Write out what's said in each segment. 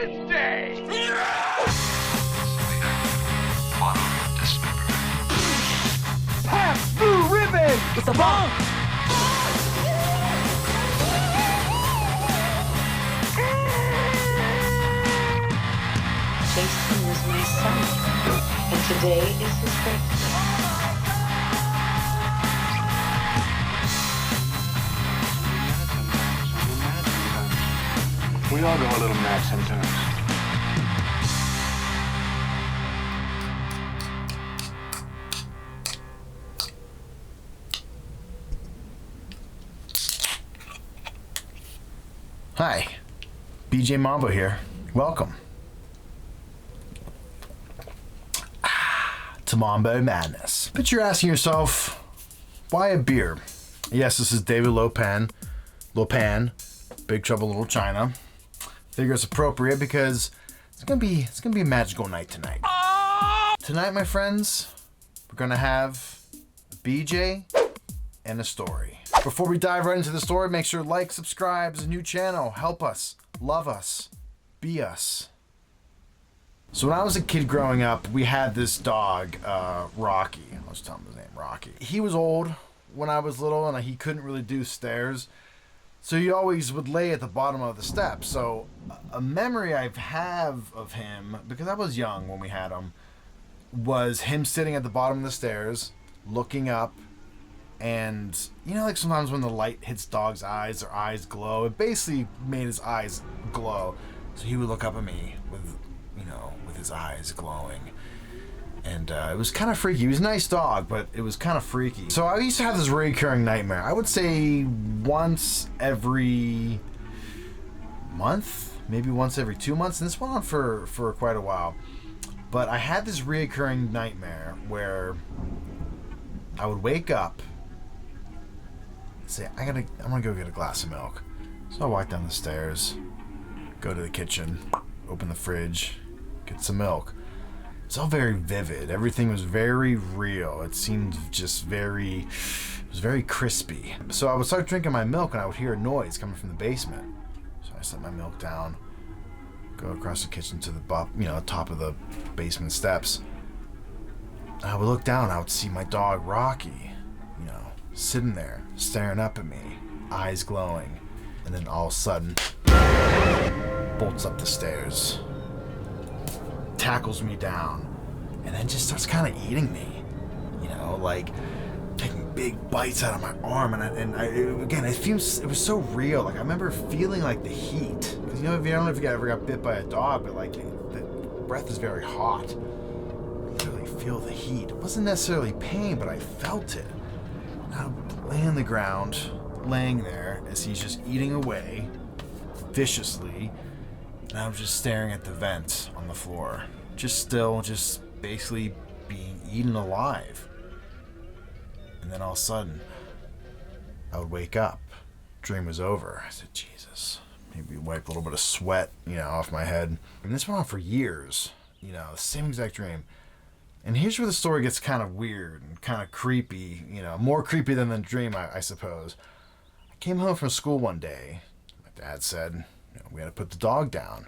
Independence Day! Pass blue ribbon! It's a bomb! Jason was my son, and today is his birthday. We all go a little mad sometimes. Hi, BJ Mambo here. Welcome to Mambo Madness. But you're asking yourself, why a beer? Yes, this is David Lopan, Big Trouble in Little China. Figure it's appropriate because it's gonna be a magical night tonight. Tonight, my friends, we're gonna have a BJ and a story. Before we dive right into the story, make sure to like, subscribe, it's a new channel. Help us, love us, be us. So when I was a kid growing up, we had this dog, Rocky. I was telling him his name, Rocky. He was old when I was little and he couldn't really do stairs. So he always would lay at the bottom of the steps. So a memory I have of him, because I was young when we had him, was him sitting at the bottom of the stairs, looking up, and you know, like sometimes when the light hits dogs' eyes, their eyes glow. It basically made his eyes glow. So he would look up at me with, you know, with his eyes glowing. And it was kind of freaky. He was a nice dog, but it was kind of freaky. So I used to have this recurring nightmare. I would say once every month, maybe once every 2 months. And this went on for quite a while. But I had this recurring nightmare where I would wake up and say, I'm gonna go get a glass of milk. So I walk down the stairs, go to the kitchen, open the fridge, get some milk. It's all very vivid. Everything was very real. It seemed just it was very crispy. So I would start drinking my milk and I would hear a noise coming from the basement. So I set my milk down, go across the kitchen to the top of the basement steps. And I would look down and I would see my dog Rocky, sitting there, staring up at me, eyes glowing. And then all of a sudden, bolts up the stairs, tackles me down, and then just starts kind of eating me, like taking big bites out of my arm. It was so real. Like I remember feeling like the heat, because I don't know if you ever got bit by a dog, but like the breath is very hot. You really feel the heat. It wasn't necessarily pain, but I felt it. And I would lay on the ground, laying there as he's just eating away viciously. And I was just staring at the vent on the floor. Just basically being eaten alive. And then all of a sudden, I would wake up. Dream was over. I said, Jesus. Maybe wipe a little bit of sweat, off my head. And this went on for years. The same exact dream. And here's where the story gets kind of weird and kind of creepy. More creepy than the dream, I suppose. I came home from school one day. My dad said, we had to put the dog down.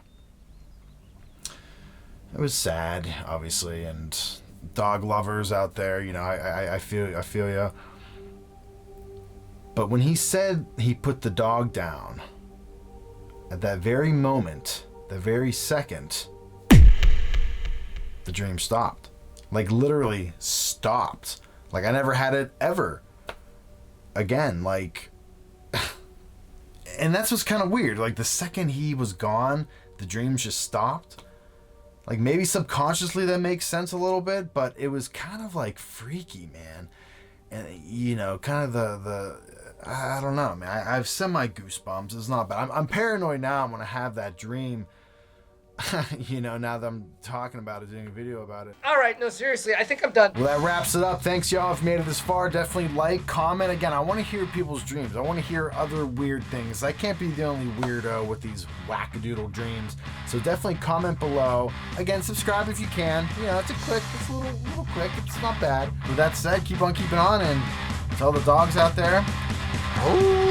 It was sad, obviously, and dog lovers out there, I feel you. But when he said he put the dog down, at that very moment, the very second, the dream stopped. Like literally stopped. Like I never had it ever again. Like, and that's what's kind of weird. Like the second he was gone, the dreams just stopped. Like maybe subconsciously that makes sense a little bit, but it was kind of like freaky, man. And kind of the I don't know, man. I have semi goosebumps. It's not bad. I'm paranoid now. I'm gonna have that dream. Now that I'm talking about it, doing a video about it. All right, no, seriously, I think I'm done. Well, that wraps it up. Thanks, y'all, if you made it this far. Definitely like, comment. Again, I want to hear people's dreams. I want to hear other weird things. I can't be the only weirdo with these wackadoodle dreams. So definitely comment below. Again, subscribe if you can. It's a click. It's a little quick. It's not bad. With that said, keep on keeping on, and tell the dogs out there, oh.